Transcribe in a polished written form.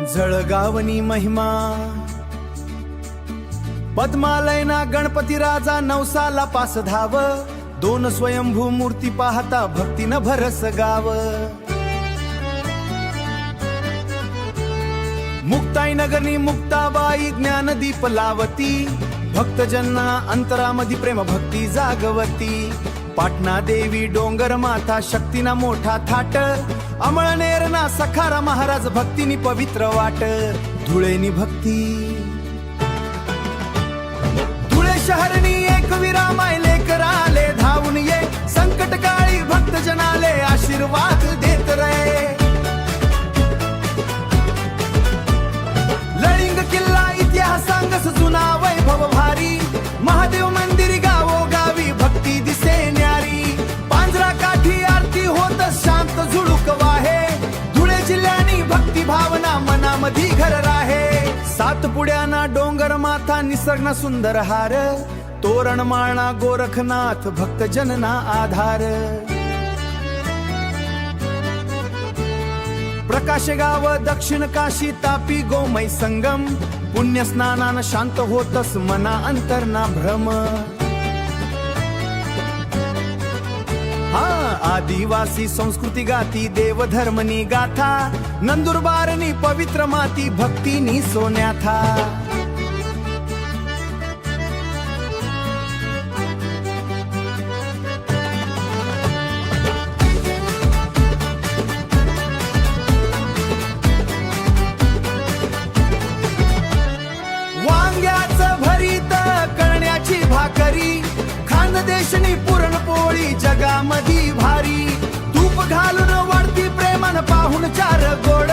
जळगावनी महिमा पद्मालयना गणपती राजा नवसाला पास धाव, दोन स्वयंभू मूर्ती पाहता भक्तीनं भरस गाव। मुक्ताई नगरनी मुक्ताबाई ज्ञानदीप लावती, भक्तजना अंतरामधी प्रेम भक्ती जागवती। पाटणा देवी डोंगर माता शक्तीना मोठा थाट, अमळनेरना सखारा महाराज भक्तीनी पवित्र वाट। धुळेनी भक्ती धुळे शहरनी एकविरा माय लेकराले धावून ये, संकट काळी भक्त जनाले आशीर्वाद देत रे। लळिंग किल्ला इतिहास सांगस जुना वैभव भारी, महादेव मंदिर गावो गावी भक्ती दिसे न्यारी। पांजरा काठी आरती होत शांत झुळूक वाहे, धुळे जिल्ह्यानी भक्ती भावना मनामधी घर राहे। सातपुड्याना डोंगर माथा निसर्गना सुंदर हार, तोरण माळना गोरखनाथ भक्त जनना आधार। प्रकाश गाव दक्षिण काशी तापी गोमय संगम, पुण्य स्नानान शांत होतस मना अंतरना भ्रम। आदिवासी संस्कृती गाती देवधर्मनी गाथा, नंदुरबारनी पवित्र माती भक्तीनी सोन्याथा। वांग्याचं भरीत कळण्याची भाकरी, खानदेशनी पुरणपोळी जगामधी भारी। तूप घालून वाढती प्रेमान पाहून चार गोड,